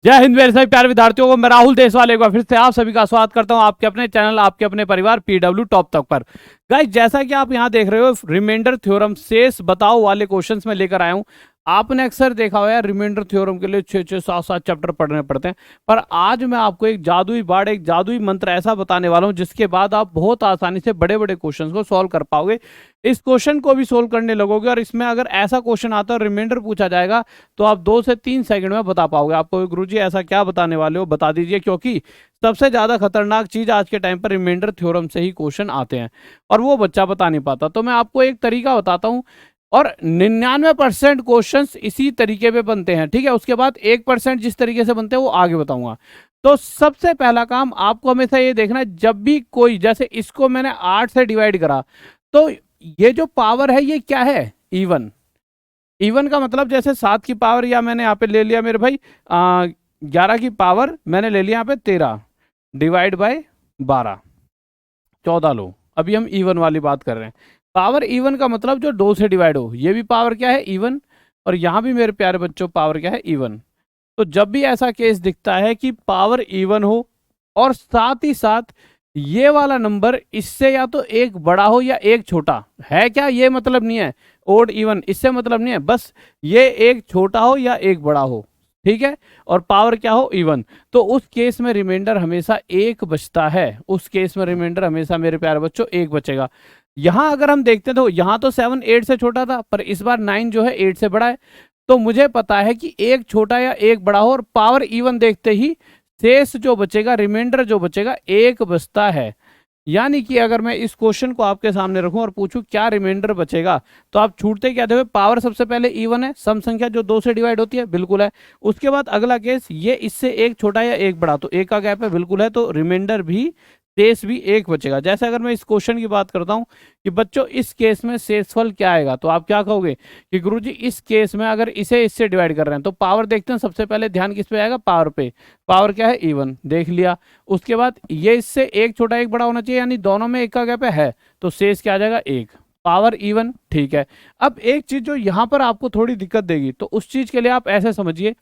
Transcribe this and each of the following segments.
जय हिंद मेरे सभी प्यारे विद्यार्थियों को। मैं राहुल देशवाल एक बार फिर से आप सभी का स्वागत करता हूं आपके अपने चैनल आपके अपने परिवार पीडब्ल्यू टॉप तक पर। गाइस, जैसा कि आप यहां देख रहे हो, रिमाइंडर थ्योरम शेष बताओ वाले क्वेश्चंस में लेकर आया हूं। आपने अक्सर देखा होगा यार, रिमाइंडर थ्योरम के लिए 6-6 7-7 चैप्टर पढ़ने पड़ते हैं, पर आज मैं आपको एक जादुई बाड़, एक जादुई मंत्र ऐसा बताने वाला हूं जिसके बाद आप बहुत आसानी से बड़े बड़े क्वेश्चंस को सॉल्व कर पाओगे। इस क्वेश्चन को भी सोल्व करने लगोगे और इसमें अगर ऐसा क्वेश्चन आता है, रिमाइंडर पूछा जाएगा, तो आप 2 से 3 सेकंड में बता पाओगे। आपको गुरुजी ऐसा क्या बताने वाले हो बता दीजिए, क्योंकि सबसे ज्यादा खतरनाक चीज आज के टाइम पर रिमाइंडर थ्योरम से ही क्वेश्चन आते हैं और वो बच्चा बता नहीं पाता। तो मैं आपको एक तरीका बताता हूं और 99% क्वेश्चन इसी तरीके पे बनते हैं, ठीक है। उसके बाद 1% जिस तरीके से बनते हैं वो आगे बताऊंगा। तो सबसे पहला काम आपको हमेशा ये देखना है, जब भी कोई, जैसे इसको मैंने 8 से डिवाइड करा, तो ये जो पावर है ये क्या है, इवन। इवन का मतलब जैसे 7 की पावर, या मैंने यहाँ पे ले लिया मेरे भाई 11 की पावर मैंने ले लिया यहाँ पे 13 डिवाइड बाय 12, 14 लो। अभी हम इवन वाली बात कर रहे हैं। पावर इवन का मतलब जो 2 से डिवाइड हो, ये भी पावर क्या है, इवन। और यहाँ भी मेरे प्यारे बच्चों पावर क्या है, इवन। तो जब भी ऐसा केस दिखता है कि पावर इवन हो और साथ ही साथ ये वाला नंबर इससे या तो एक बड़ा हो या एक छोटा है, क्या ये मतलब नहीं है, ओड इवन इससे मतलब नहीं है, बस ये एक छोटा हो या एक बड़ा हो, ठीक है। और पावर क्या हो, इवन। तो उस केस में रिमाइंडर हमेशा एक बचता है, उस केस में रिमाइंडर हमेशा मेरे प्यारे बच्चों एक बचेगा। यहां अगर हम देखते हैं तो यहां तो 7 8 से छोटा था, पर इस बार 9 जो है 8 से बड़ा है। तो मुझे पता है कि एक छोटा या एक बड़ा हो, और पावर इवन देखते ही शेष जो बचेगा, रिमाइंडर जो बचेगा, एक बचता है। यानी कि अगर मैं इस क्वेश्चन को आपके सामने रखूं और पूछूं क्या रिमाइंडर बचेगा, तो आप छूटते क्या देखो, पावर सबसे पहले इवन है, सम संख्या जो 2 से डिवाइड होती है, बिल्कुल है। उसके बाद अगला केस, ये इससे एक छोटा या एक बड़ा, तो एक का गैप है, बिल्कुल है। तो रिमाइंडर भी, शेष भी एक बचेगा। जैसे अगर मैं इस क्वेश्चन की बात करता हूं कि बच्चों इस केस में शेषफल क्या आएगा, तो आप क्या कहोगे कि गुरुजी इस केस में अगर इसे इससे डिवाइड कर रहे हैं, तो पावर देखते हैं सबसे पहले, ध्यान किस पे आएगा, पावर पे। पावर क्या है, इवन, देख लिया। उसके बाद ये इससे एक छोटा एक बड़ा होना चाहिए, यानी दोनों में एक का गैप है, तो शेष क्या आ जाएगा, एक। पावर इवन, ठीक है। अब एक चीज जो यहां पर आपको थोड़ी दिक्कत देगी, तो उस चीज के लिए आप ऐसे समझिए,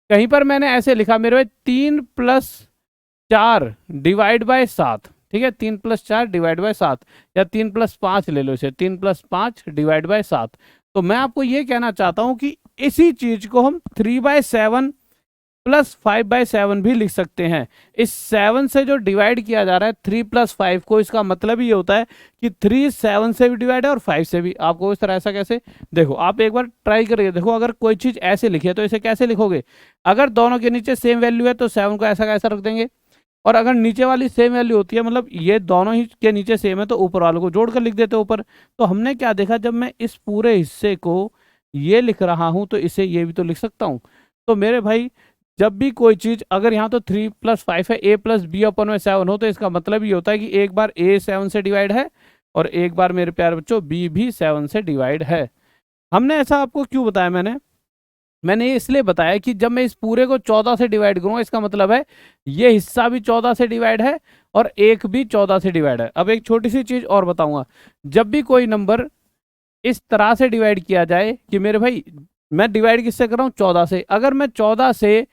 कहीं पर मैंने ऐसे लिखा मेरे भाई 3+4 डिवाइड बाय 7, ठीक है, 3+4 डिवाइड बाय 7, या 3+5 ले लो इसे, 3+5 डिवाइड बाय 7। तो मैं आपको ये कहना चाहता हूं कि इसी चीज को हम 3/7 प्लस 5/7 भी लिख सकते हैं। इस 7 से जो डिवाइड किया जा रहा है 3+5 को, इसका मतलब ही होता है कि 3 7 से भी डिवाइड है और 5 से भी। आपको इस तरह ऐसा कैसे, देखो आप एक बार ट्राई करके देखो, अगर कोई चीज ऐसे लिखी है तो इसे कैसे लिखोगे, अगर दोनों के नीचे सेम वैल्यू है तो 7 को ऐसा कैसा रख देंगे, और अगर नीचे वाली सेम वैल्यू होती है, मतलब ये दोनों ही के नीचे सेम है, तो ऊपर वालों को जोड़कर लिख देते ऊपर। तो हमने क्या देखा, जब मैं इस पूरे हिस्से को ये लिख रहा हूं तो इसे ये भी तो लिख सकता हूं। तो मेरे भाई, जब भी कोई चीज, अगर यहाँ तो 3+5 है, a+b/7 हो, तो इसका मतलब ये होता है कि एक बार a 7 से डिवाइड है और एक बार मेरे प्यारे बच्चों b भी 7 से डिवाइड है। हमने ऐसा आपको क्यों बताया, मैंने ये इसलिए बताया कि जब मैं इस पूरे को 14 से डिवाइड करूंगा, इसका मतलब है ये हिस्सा भी 14 से डिवाइड है और एक भी 14 से डिवाइड है। अब एक छोटी सी चीज और बताऊंगा, जब भी कोई नंबर इस तरह से डिवाइड किया जाए कि मेरे भाई, मैं डिवाइड किससे कर रहा हूँ, 14 से, अगर मैं 14 से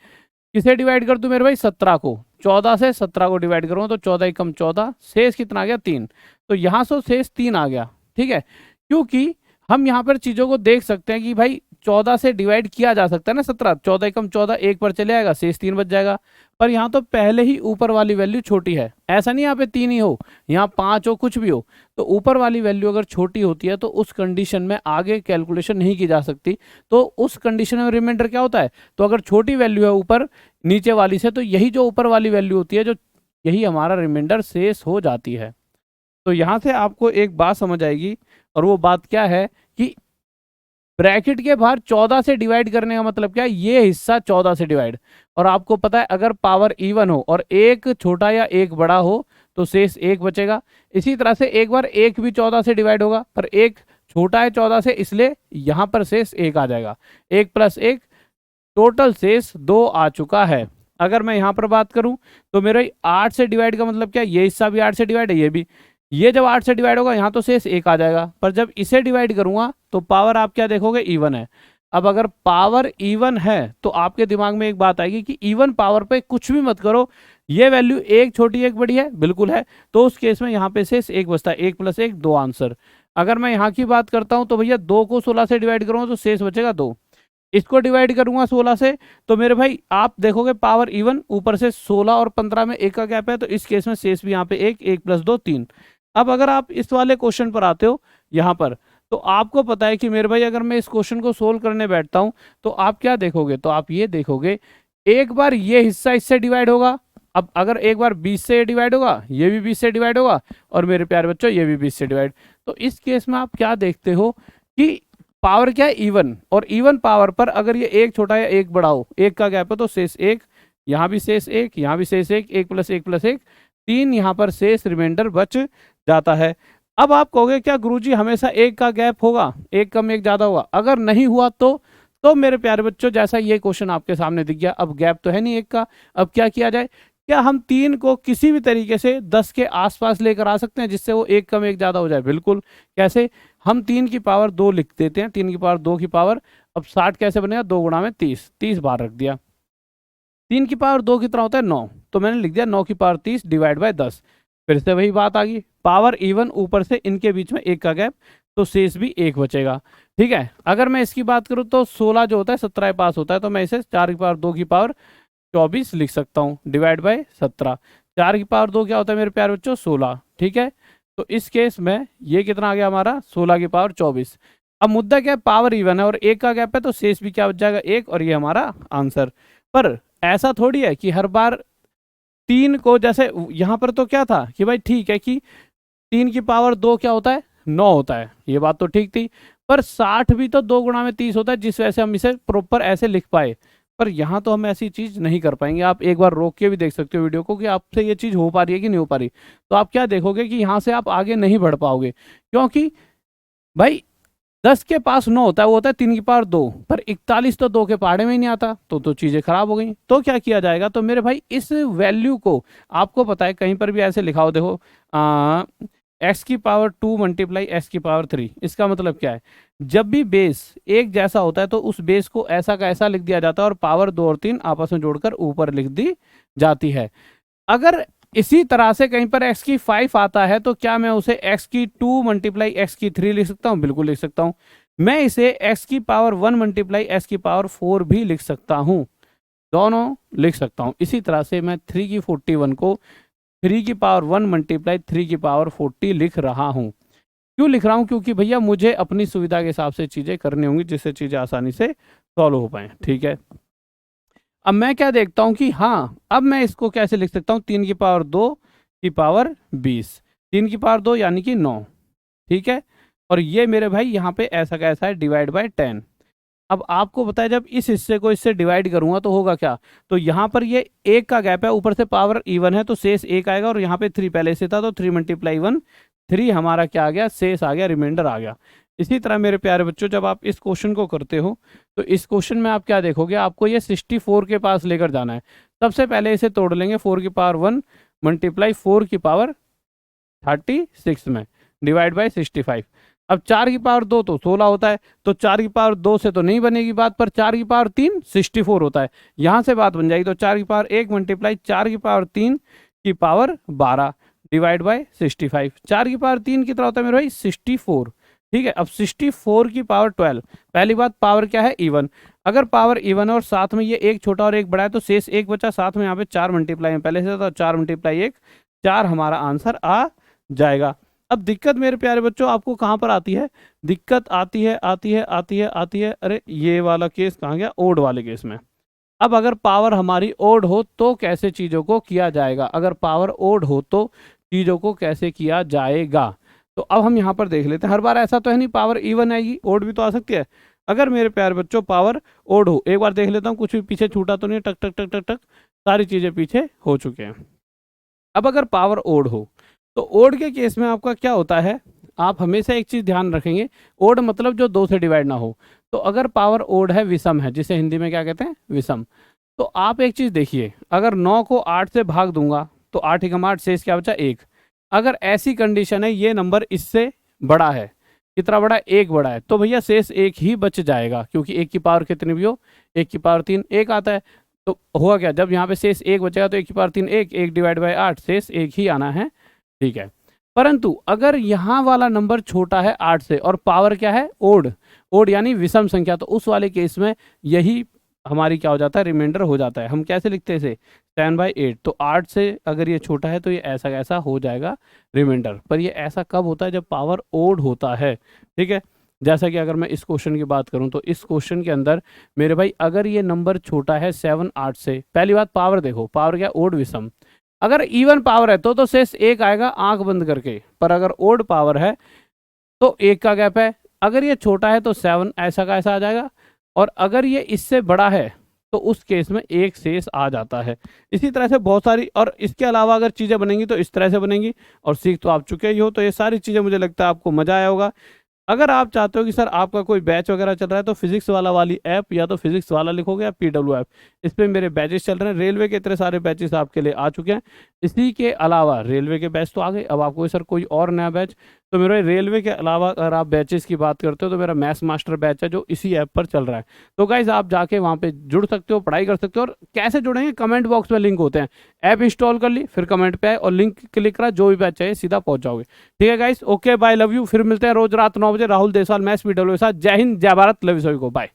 किसे डिवाइड कर दूं मेरे भाई, 17 को, 14 से 17 को डिवाइड करूंगा, तो 14 एकम 14, शेष कितना आ गया, 3। तो यहां से शेष 3 आ गया, ठीक है। क्योंकि हम यहाँ पर चीजों को देख सकते हैं कि भाई 14 से डिवाइड किया जा सकता है ना, 17, 14 एकम 14, एक पर चले आएगा, शेष 3 बच जाएगा। पर यहाँ तो पहले ही ऊपर वाली वैल्यू छोटी है, ऐसा नहीं यहाँ पे 3 ही हो, यहाँ 5 हो, कुछ भी हो, तो ऊपर वाली वैल्यू अगर छोटी होती है तो उस कंडीशन में आगे कैलकुलेशन नहीं की जा सकती। तो उस कंडीशन में रिमाइंडर क्या होता है, तो अगर छोटी वैल्यू है ऊपर नीचे वाली से, तो यही जो ऊपर वाली वैल्यू होती है, जो यही हमारा रिमाइंडर शेष हो जाती है। तो यहां से आपको एक बात समझ आएगी, और वो बात क्या है कि ब्रैकेट के बाहर 14 से डिवाइड करने का मतलब क्या है, ये हिस्सा 14 से डिवाइड, और आपको पता है अगर पावर इवन हो और एक छोटा या एक बड़ा हो तो शेष एक बचेगा। इसी तरह से एक बार एक भी 14 से डिवाइड होगा, पर एक छोटा है 14 से, इसलिए यहां पर शेष एक आ जाएगा, 1+1, टोटल शेष 2 आ चुका है। अगर मैं यहां पर बात करूं तो मेरे 8 से डिवाइड का मतलब क्या है, ये हिस्सा भी 8 से डिवाइड है, ये भी, ये जब 8 से डिवाइड होगा यहाँ तो शेष एक आ जाएगा, पर जब इसे डिवाइड करूंगा तो पावर आप क्या देखोगे, इवन है। अब अगर पावर इवन है तो आपके दिमाग में एक बात आएगी कि इवन पावर पे कुछ भी मत करो, ये वैल्यू एक छोटी एक बड़ी है, बिल्कुल है, तो उस केस में यहाँ पे शेष एक बचता है, 1 + 1 2 आंसर। अगर मैं यहाँ की बात करता हूँ तो भैया 2 को 16 से डिवाइड करूंगा तो शेष बचेगा 2, इसको डिवाइड करूंगा 16 से तो मेरे भाई आप देखोगे पावर इवन, ऊपर से 16 और 15 में 1 का गैप है, तो इस केस में शेष भी यहाँ पे 1, 1 + 2 3। अब अगर आप इस वाले क्वेश्चन पर आते हो यहाँ पर, तो आपको पता है कि मेरे भाई अगर मैं इस क्वेश्चन को सोल्व करने बैठता हूँ तो आप क्या देखोगे, तो आप ये देखोगे एक बार ये हिस्सा इससे डिवाइड होगा, अब अगर एक बार 20 से डिवाइड होगा, ये भी 20 से डिवाइड होगा, और मेरे प्यारे बच्चों ये भी 20 से डिवाइड। तो इस केस में आप क्या देखते हो कि पावर क्या है, इवन, और इवन पावर पर अगर ये एक छोटा या एक बड़ा हो, एक का गैप है तो शेष एक, यहाँ भी शेष एक, यहाँ भी शेष एक, 1 + 1 + 1 3, यहाँ पर शेष रिमाइंडर बच जाता है। अब आप कहोगे क्या गुरुजी हमेशा एक का गैप होगा, एक कम एक ज्यादा होगा? अगर नहीं हुआ तो मेरे प्यारे बच्चों जैसा ये क्वेश्चन आपके सामने दिख गया, अब गैप तो है नहीं एक का, अब क्या किया जाए, क्या हम 3 को किसी भी तरीके से 10 के आसपास लेकर आ सकते हैं जिससे वो एक कम एक ज्यादा हो जाए? बिल्कुल। कैसे? हम 3 की पावर 2 लिख देते हैं, 3 की पावर 2 की पावर, अब 60 कैसे बनेगा, 2 गुणा में 30, 30 बार रख दिया। 3 की पावर 2 कितना होता है, 9, तो मैंने लिख दिया 9 की पावर 30 डिवाइड बाय 10। फिर से वही बात आ गई, पावर इवन, ऊपर से इनके बीच में 1 का गैप, तो शेष भी 1 बचेगा। ठीक है, अगर मैं इसकी बात करूं तो 16 जो होता है 17 पास होता है, तो मैं इसे 4 की पावर 2 की पावर 24 लिख सकता हूँ डिवाइड बाय 17। 4 की पावर 2 क्या होता है मेरे प्यारे बच्चों, 16। ठीक है, तो इस केस में ये कितना आ गया हमारा, 16 की पावर 24। अब मुद्दा क्या है, पावर इवन है और 1 का गैप है, तो शेष भी क्या बच जाएगा, 1, और ये हमारा आंसर। पर ऐसा थोड़ी है कि हर बार 3 को, जैसे यहाँ पर तो क्या था कि भाई ठीक है कि 3 की पावर 2 क्या होता है, 9 होता है, ये बात तो ठीक थी, पर 60 भी तो 2 गुणा में 30 होता है, जिस वजह से हम इसे प्रॉपर ऐसे लिख पाए। पर यहाँ तो हम ऐसी चीज नहीं कर पाएंगे। आप एक बार रोक के भी देख सकते हो वीडियो को कि आपसे ये चीज हो पा रही है कि नहीं हो पा रही, तो आप क्या देखोगे कि यहाँ से आप आगे नहीं बढ़ पाओगे, क्योंकि भाई 10 के पास 9 होता है, वो होता है 3 की पावर 2, पर 41 तो 2 के पहाड़े में ही नहीं आता, तो चीजें खराब हो गई। तो क्या किया जाएगा, तो मेरे भाई इस वैल्यू को, आपको पता है कहीं पर भी ऐसे लिखा हो, देखो एक्स की पावर 2 × एक्स की पावर 3, इसका मतलब क्या है, जब भी बेस एक जैसा होता है तो उस बेस को ऐसा का ऐसा लिख दिया जाता है और पावर 2 और 3 आपस में जोड़कर ऊपर लिख दी जाती है। अगर इसी तरह से कहीं पर x की 5 आता है तो क्या मैं उसे x की 2 × x की 3 लिख सकता हूँ? बिल्कुल लिख सकता हूँ। मैं इसे x की पावर 1 × x की पावर 4 भी लिख सकता हूँ, दोनों लिख सकता हूँ। इसी तरह से मैं 3 की 41 को 3 की पावर 1 × 3 की पावर 40 लिख रहा हूँ। क्यों लिख रहा हूँ? क्योंकि भैया मुझे अपनी सुविधा के हिसाब से चीज़ें करनी होंगी जिससे चीज़ें आसानी से सॉल्व हो पाएँ। ठीक है, अब मैं क्या देखता हूं कि हाँ, अब मैं इसको कैसे लिख सकता हूं, 3 की पावर 2 की पावर 20, 3 की पावर 2 यानी कि 9। ठीक है, और ये मेरे भाई यहाँ पे ऐसा कैसा है, डिवाइड बाय 10। अब आपको पता है जब इस हिस्से को इससे डिवाइड करूंगा तो होगा क्या, तो यहाँ पर ये 1 का गैप है, ऊपर से पावर इवन है तो शेष 1 आएगा, और यहाँ पे 3 पहले से था तो 3 × 1 3 हमारा क्या आ गया, शेष आ गया, रिमाइंडर आ गया। इसी तरह मेरे प्यारे बच्चों जब आप इस क्वेश्चन को करते हो तो इस क्वेश्चन में आप क्या देखोगे, आपको ये 64 के पास लेकर जाना है। सबसे पहले इसे तोड़ लेंगे, 4 की पावर 1 × 4 की पावर 36 में डिवाइड बाय 65। अब 4 की पावर 2 तो 16 होता है, तो 4 की पावर 2 से तो नहीं बनेगी बात, पर 4 की पावर 3 64 होता है, यहाँ से बात बन जाएगी। तो 4 की पावर 1 × 4 की पावर 3 की पावर 12 डिवाइड बाय 65। 4 की पावर 3 कितना होता है मेरे भाई, 64। ठीक है, अब 64 की पावर 12, पहली बात पावर क्या है, इवन। अगर पावर इवन है और साथ में ये एक छोटा और एक बड़ा है तो शेष 1 बचा, साथ में यहाँ पे 4 मल्टीप्लाई में पहले से था, 4 × 1 4 हमारा आंसर आ जाएगा। अब दिक्कत मेरे प्यारे बच्चों आपको कहाँ पर आती है, दिक्कत आती है, अरे ये वाला केस कहाँ गया, ओड वाले केस में। अब अगर पावर हमारी ओड हो तो कैसे चीज़ों को किया जाएगा, अगर पावर ओड हो तो चीज़ों को कैसे किया जाएगा, तो अब हम यहाँ पर देख लेते हैं। हर बार ऐसा तो है नहीं पावर इवन आएगी, ओड भी तो आ सकती है। अगर मेरे प्यारे बच्चों पावर ओड हो, एक बार देख लेता हूँ कुछ भी पीछे छूटा तो नहीं, टक टक टक टक टक सारी चीज़ें पीछे हो चुके हैं। अब अगर पावर ओड हो तो ओड के केस में आपका क्या होता है, आप हमेशा एक चीज़ ध्यान रखेंगे, ओड मतलब जो 2 से डिवाइड ना हो। तो अगर पावर ओड है, विषम है, जिसे हिंदी में क्या कहते हैं, विषम, तो आप एक चीज़ देखिए, अगर 9 को 8 से भाग दूंगा तो 8 × 8 शेष क्या बचा, 1। अगर ऐसी कंडीशन है ये नंबर इससे बड़ा है, कितना बड़ा है, 1 बड़ा है, तो भैया शेष 1 ही बच जाएगा, क्योंकि 1 की पावर कितनी भी हो, 1 की पावर 3 1 आता है। तो होगा क्या, जब यहाँ पे शेष 1 बचेगा तो 1 की पावर 3 1, 1 डिवाइड बाई 8, शेष 1 ही आना है, ठीक है। परंतु अगर यहाँ वाला नंबर छोटा है 8 से और पावर क्या है, ओड, ओड यानी विषम संख्या, तो उस वाले केस में यही हमारी क्या हो जाता है, रिमाइंडर हो जाता है। हम कैसे लिखते हैं इसे, 10/8, तो 8 से अगर ये छोटा है तो ये ऐसा कैसा हो जाएगा रिमाइंडर। पर ये ऐसा कब होता है, जब पावर ओड होता है, ठीक है। जैसा कि अगर मैं इस क्वेश्चन की बात करूं तो इस क्वेश्चन के अंदर मेरे भाई अगर ये नंबर छोटा है 7 8 से, पहली बात पावर देखो, पावर क्या, ओड विषम। अगर इवन पावर है तो शेष 1 आएगा आंख बंद करके, पर अगर ओड पावर है तो 1 का गैप है। अगर ये छोटा है तो 7 ऐसा का ऐसा आ जाएगा, और अगर ये इससे बड़ा है तो उस केस में 1 शेष आ जाता है। इसी तरह से बहुत सारी, और इसके अलावा अगर चीज़ें बनेंगी तो इस तरह से बनेंगी, और सीख तो आप चुके ही हो। तो ये सारी चीज़ें मुझे लगता है आपको मज़ा आया होगा। अगर आप चाहते हो कि सर आपका कोई बैच वगैरह चल रहा है तो फिजिक्स वाली ऐप, या तो फिजिक्स वाला लिखोगे या PW ऐप, इस पे मेरे बैचेस चल रहे हैं। रेलवे के इतने सारे बैचेस आपके लिए आ चुके हैं। इसी के अलावा रेलवे के बैच तो आ गए, अब आपको सर कोई और नया बैच, तो मेरे रेलवे के अलावा अगर आप बैचेस की बात करते हो तो मेरा मैथ्स मास्टर बैच है जो इसी ऐप पर चल रहा है। तो गाइज आप जाके वहाँ पे जुड़ सकते हो, पढ़ाई कर सकते हो। और कैसे जुड़ेंगे, कमेंट बॉक्स में लिंक होते हैं, ऐप इंस्टॉल कर ली, फिर कमेंट पे आए और लिंक क्लिक करा, जो भी बैच चाहिए सीधा पहुंच जाओगे। ठीक है guys, okay bye, love you. फिर मिलते हैं रोज रात 9 बजे राहुल देसवाल मैथ्स PW के साथ। जय हिंद, जय भारत, लव यू सभी को, बाय।